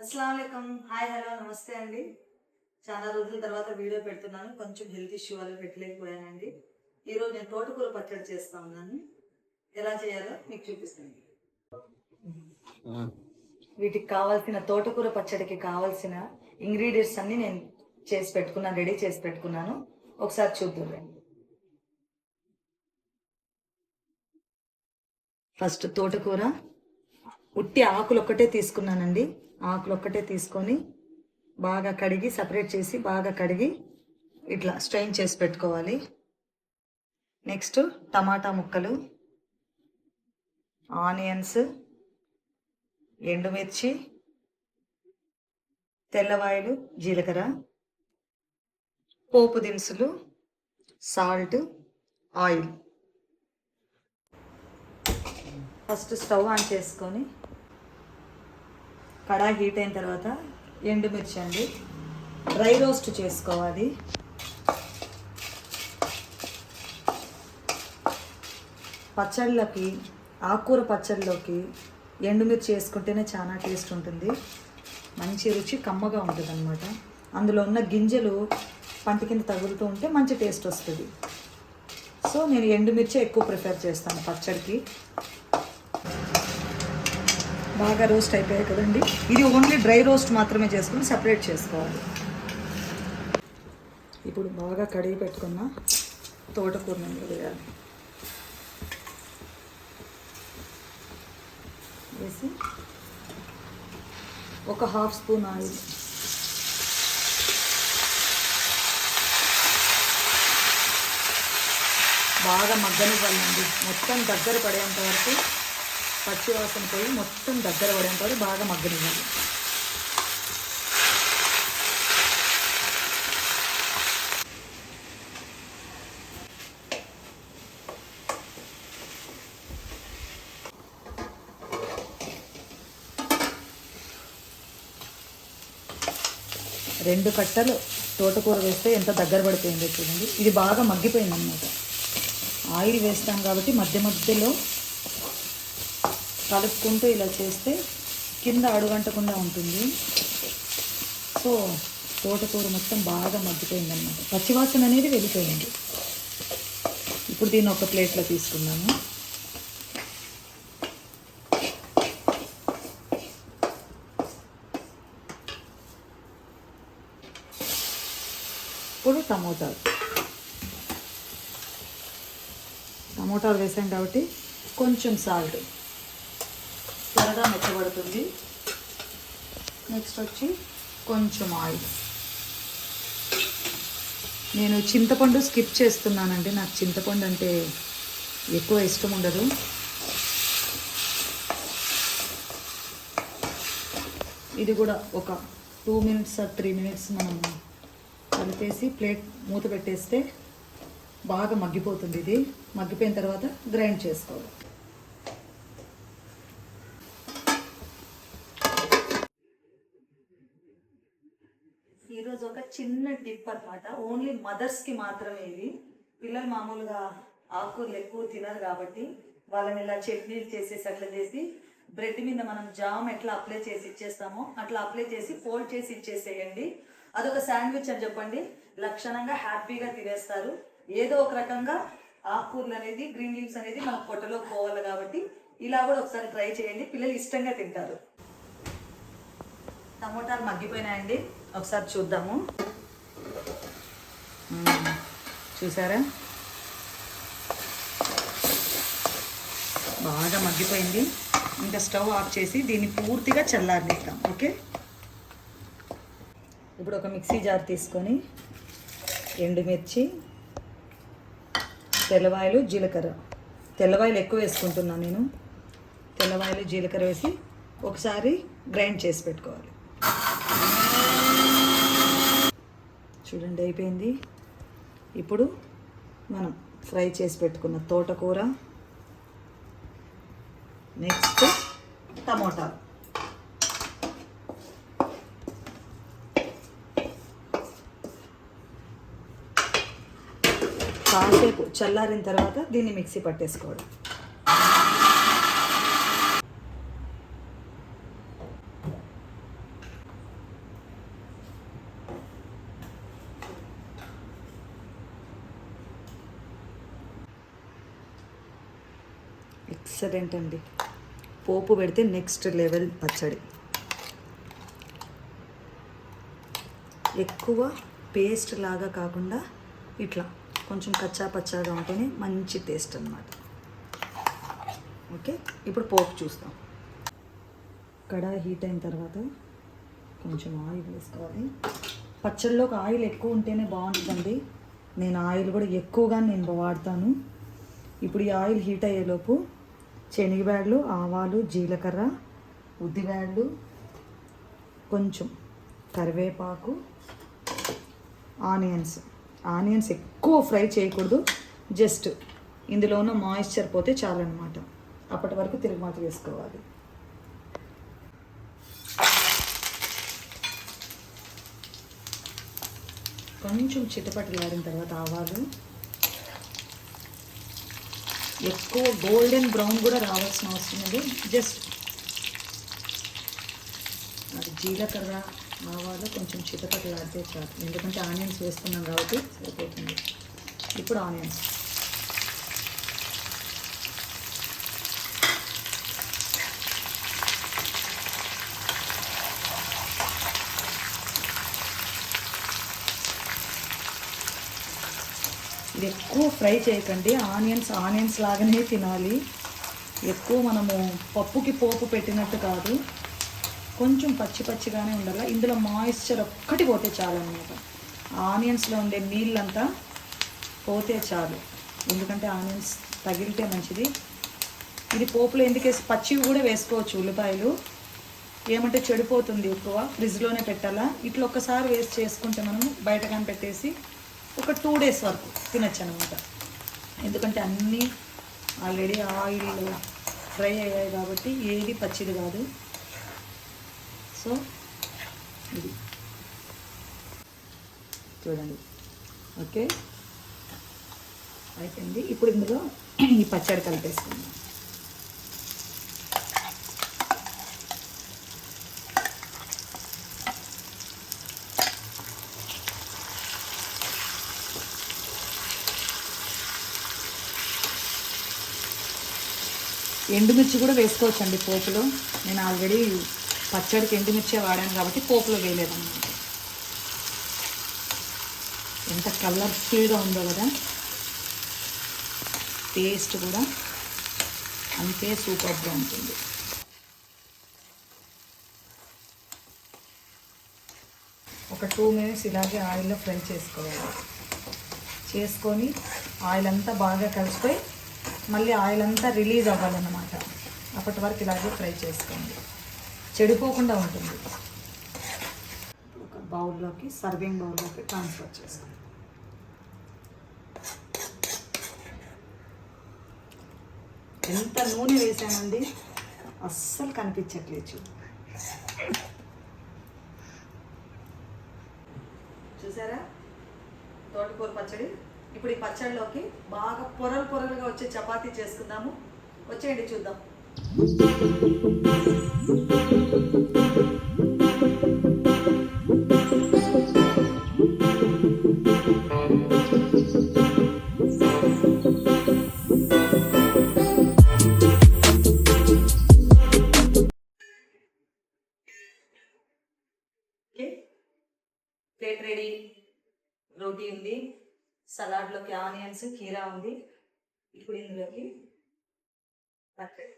అస్సలాముఅలైకుం. Hi, hello, నమస్తే అండి. చాలా రోజుల తర్వాత వీడియో పెడుతున్నాను. కొంచెం హెల్త్ ఇష్యూ వల్ల పెట్టలేకపోయానండి. ఈరోజు నేను తోటకూర పచ్చడి చేస్తా ఉన్నాను. ఎలా చేయాలో మీకు చూపిస్తాను. వీటికి కావాల్సిన తోటకూర పచ్చడికి కావాల్సిన ఇంగ్రీడియంట్స్ అన్ని నేను రెడీ చేసి పెట్టుకున్నాను. ఒకసారి చూద్దాం. ఫస్ట్ తోటకూర ఉట్టి ఆకులు ఒక్కటే తీసుకున్నానండి. ఆకులు ఒక్కటే తీసుకొని బాగా కడిగి సపరేట్ చేసి బాగా కడిగి ఇట్లా స్ట్రెయిన్ చేసి పెట్టుకోవాలి. నెక్స్ట్ టమాటా ముక్కలు, ఆనియన్స్, ఎండుమిర్చి, తెల్లవాయలు, జీలకర్ర, పోపు దినుసులు, salt, oil. First stove on చేసుకొని కడాయి హీట్ అయిన తర్వాత ఎండుమిర్చి అండి డ్రై రోస్ట్ చేసుకోవాలి. పచ్చళ్ళకి, ఆకుకూర పచ్చళ్ళలోకి ఎండుమిర్చి వేసుకుంటేనే చాలా టేస్ట్ ఉంటుంది. మంచి రుచి కమ్మగా ఉంటుంది అన్నమాట. అందులో ఉన్న గింజలు పంట కింద తగులుతూ ఉంటే మంచి టేస్ట్ వస్తుంది. సో నేను ఎండుమిర్చి ఎక్కువ ప్రిఫర్ చేస్తాను పచ్చడికి. బాగా రోస్ట్ అయిపోయాయి కదండి. ఇది ఓన్లీ డ్రై రోస్ట్ మాత్రమే చేసుకుని సపరేట్ చేసుకోవాలి. ఇప్పుడు బాగా కడిగి పెట్టుకున్న తోటకూరని వేయాలి. వేసి ఒక హాఫ్ స్పూన్ ఆయిల్, బాగా మగ్గనివ్వాలండి. మొత్తం దగ్గర పడేంత వరకు, పచ్చి వాసన పోయి మొత్తం దగ్గర పడేంత వరకు బాగా మగ్గనివ్వాలి. రెండు కట్టలు తోటకూర వేస్తే ఎంత దగ్గర పడిపోయిందో చూడండి. ఇది బాగా మగ్గిపోయింది అన్నమాట. ఆయిల్ వేస్తాం కాబట్టి మధ్య మధ్యలో కలుపుకుంటూ ఇలా చేస్తే కింద అడుగంటకుండా ఉంటుంది. సో తోటకూర మొత్తం బాగా మగ్గిపోయింది అన్నమాట. పచ్చివాసన అనేది వెళ్ళిపోయింది. ఇప్పుడు దీన్ని ఒక ప్లేట్లో తీసుకున్నాము. ఇప్పుడు టమోటాలు వేసాం కాబట్టి కొంచెం సాల్ట్, త్వరగా మెత్తబడుతుంది. నెక్స్ట్ వచ్చి కొంచెం ఆయిల్. నేను చింతపండు స్కిప్ చేస్తున్నానండి. నాకు చింతపండు అంటే ఎక్కువ ఇష్టం ఉండదు. ఇది కూడా ఒక 2 minutes 3 minutes మనం కలిపేసి ప్లేట్ మూత పెట్టేస్తే బాగా మగ్గిపోతుంది. ఇది మగ్గిపోయిన తర్వాత గ్రైండ్ చేసుకోవాలి. ఈరోజు ఒక చిన్న టిప్ అనమాట. ఓన్లీ మదర్స్కి మాత్రమే ఇది. పిల్లలు మామూలుగా ఆకుకూరలు ఎక్కువ తినరు కాబట్టి వాళ్ళని ఇలా చట్నీలు చేసేసి అట్లా చేసి బ్రెడ్ మీద మనం జామ్ ఎట్లా అప్లై చేసి ఇచ్చేస్తామో అట్లా అప్లై చేసి ఫోల్డ్ చేసి ఇచ్చేసేయండి. అదొక శాండ్విచ్ అని చెప్పండి. లక్షణంగా హ్యాపీగా తినేస్తారు. ఏదో ఒక రకంగా ఆకుకూరలు అనేది, గ్రీన్ లీవ్స్ అనేది మన పొట్టలో పోవాలి కాబట్టి ఇలా కూడా ఒకసారి ట్రై చేయండి. పిల్లలు ఇష్టంగా తింటారు. టమోటాలు మగ్గిపోయినాయండి. ఒకసారి చూద్దాము. చూసారా, బాగా మగ్గిపోయింది. ఇంకా స్టవ్ ఆఫ్ చేసి దీన్ని పూర్తిగా చల్లారనిద్దాం. ఓకే, ఇప్పుడు ఒక మిక్సీ జార్ తీసుకొని ఎండుమిర్చి, తెల్లవాయలు, జీలకర్ర, తెల్లవాయలు ఎక్కువ వేసుకుంటున్నాను నేను. తెల్లవాయలు, జీలకర్ర వేసి ఒకసారి గ్రైండ్ చేసి పెట్టుకోవాలి. చూడండి అయిపోయింది. ఇప్పుడు మనం ఫ్రై చేసి పెట్టుకున్న తోటకూర, నెక్స్ట్ టమోటా, కాసేపు చల్లారిన తర్వాత దీన్ని మిక్సీ పట్టేసుకోవడం. ఎక్సలెంట్ అండి. పోపు పెడితే నెక్స్ట్ లెవెల్ పచ్చడి. ఎక్కువ పేస్ట్ లాగా కాకుండా ఇట్లా కొంచెం కచ్చా పచ్చాగా ఉంటేనే మంచి టేస్ట్ అన్నమాట. ఓకే, ఇప్పుడు పోపు చూస్తాం. కడాయి హీట్ అయిన తర్వాత కొంచెం ఆయిల్ వేసుకోవాలి. పచ్చడిలోకి ఆయిల్ ఎక్కువ ఉంటేనే బాగుంటుందండి. నేను ఆయిల్ కూడా ఎక్కువగా నేను వాడతాను. ఇప్పుడు ఈ ఆయిల్ హీట్ అయ్యేలోపు శనగబ్యాళ్ళు, ఆవాలు, జీలకర్ర, ఉద్దిబ్యాళ్ళు, కొంచెం కరివేపాకు, ఆనియన్స్ ఎక్కువ ఫ్రై చేయకూడదు. జస్ట్ ఇందులో ఉన్న మాయిశ్చర్ పోతే చాలన్నమాట. అప్పటి వరకు తిరుగుమాత వేసుకోవాలి. కొంచెం చిటపటలాడిన తర్వాత ఆవాలు, ఎక్కువ గోల్డెన్ బ్రౌన్ కూడా రావాల్సిన అవసరం లేదు. జస్ట్ అది జీలకర్ర, ఆవాలు కొంచెం చిటపటలాడితే చాలు. ఎందుకంటే ఆనియన్స్ వేస్తున్నాం కాబట్టి సరిపోతుంది. ఇప్పుడు ఆనియన్స్ ఇది ఎక్కువ ఫ్రై చేయకండి. ఆనియన్స్ లాగానే తినాలి. ఎక్కువ మనము పప్పుకి పోపు పెట్టినట్టు కాదు, కొంచెం పచ్చిగానే ఉండాలి. ఇందులో మాయిశ్చర్ ఒక్కటి పోతే చాలు అన్నమాట. ఆనియన్స్లో ఉండే నీళ్ళంతా పోతే చాలు. ఎందుకంటే ఆనియన్స్ తగిలితే మంచిది. ఇది పోపులో ఎందుకు వేసి పచ్చివి కూడా వేసుకోవచ్చు. ఉల్లిపాయలు ఏమంటే చెడిపోతుంది, ఎక్కువ ఫ్రిడ్జ్లోనే పెట్టాలా. ఇట్లా ఒక్కసారి వేసి చేసుకుంటే మనము బయట కానీ పెట్టేసి ఒక 2 days వరకు తినచ్చు అనమాట. ఎందుకంటే అన్నీ ఆల్రెడీ ఆయిల్ ఫ్రై అయ్యాయి కాబట్టి ఏది పచ్చిది కాదు. సో ఇది చూడండి. ఓకే, అయిపోయింది. ఇప్పుడు ఇందులో ఈ పచ్చడి కలిపేసుకుందాం. ఎండుమిర్చి కూడా వేసుకోవచ్చండి పోపులో. నేను ఆల్రెడీ పచ్చడికి ఎండుమిర్చి వాడాను కాబట్టి పోపులో వేయలేదన్నమాట. ఎంత కలర్ఫుల్గా ఉందో కదా. టేస్ట్ కూడా అంతే సూపర్గా ఉంటుంది. ఒక 2 minutes ఇలాగే ఆయిల్లో ఫ్రై చేసుకోవాలి. చేసుకొని ఆయిల్ అంతా బాగా కలిసిపోయి మళ్ళీ ఆయిల్ అంతా రిలీజ్ అవ్వాలన్నమాట. అప్పటి వరకు ఇలాగే ఫ్రై చేసుకోండి, చెడిపోకుండా ఉంటుంది. ఒక బౌల్లోకి, సర్వింగ్ బౌల్లోకి ట్రాన్స్ఫర్ చేసుకోండి. ఎంత నూనె వేసానండి, అస్సలు కనిపించట్లేదు. చూసారా తోటకూర పచ్చడి. ఇప్పుడు ఈ పచ్చడిలోకి బాగా పొరలుగా వచ్చే చపాతీ చేసుకుందాము. వచ్చేయండి చూద్దాం. Plate ready. రోటీ ఉంది, సలాడ్లోకి ఆనియన్స్, కీరా ఉంది. ఇప్పుడు ఇందులోకి పచ్చడి.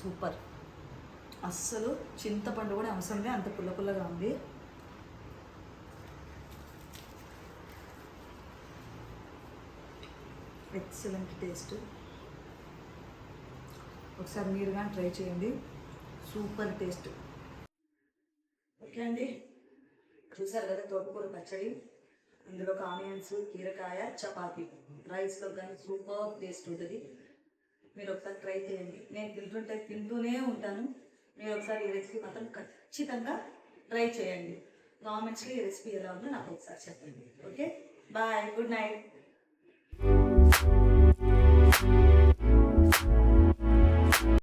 సూపర్. అస్సలు చింతపండు కూడా అవసరం లేదు, అంత పుల్లగా ఉంది. Excellent taste. ఒకసారి మీరు కానీ ట్రై చేయండి, సూపర్ టేస్ట్. ఓకే అండి, చూసారు కదా తోటకూర పచ్చడి. ఇందులో ఆనియన్స్, కీరకాయ, చపాతీ, రైస్లో కానీ సూపర్ టేస్ట్ ఉంటుంది. మీరు ఒకసారి ట్రై చేయండి. నేను తింటూనే ఉంటాను. మీరు ఒకసారి ఈ రెసిపీ మాత్రం ఖచ్చితంగా ట్రై చేయండి. కామెంట్స్లో ఈ రెసిపీ ఎలా ఉందో నాకు ఒకసారి చెప్పండి. Okay, bye, good night.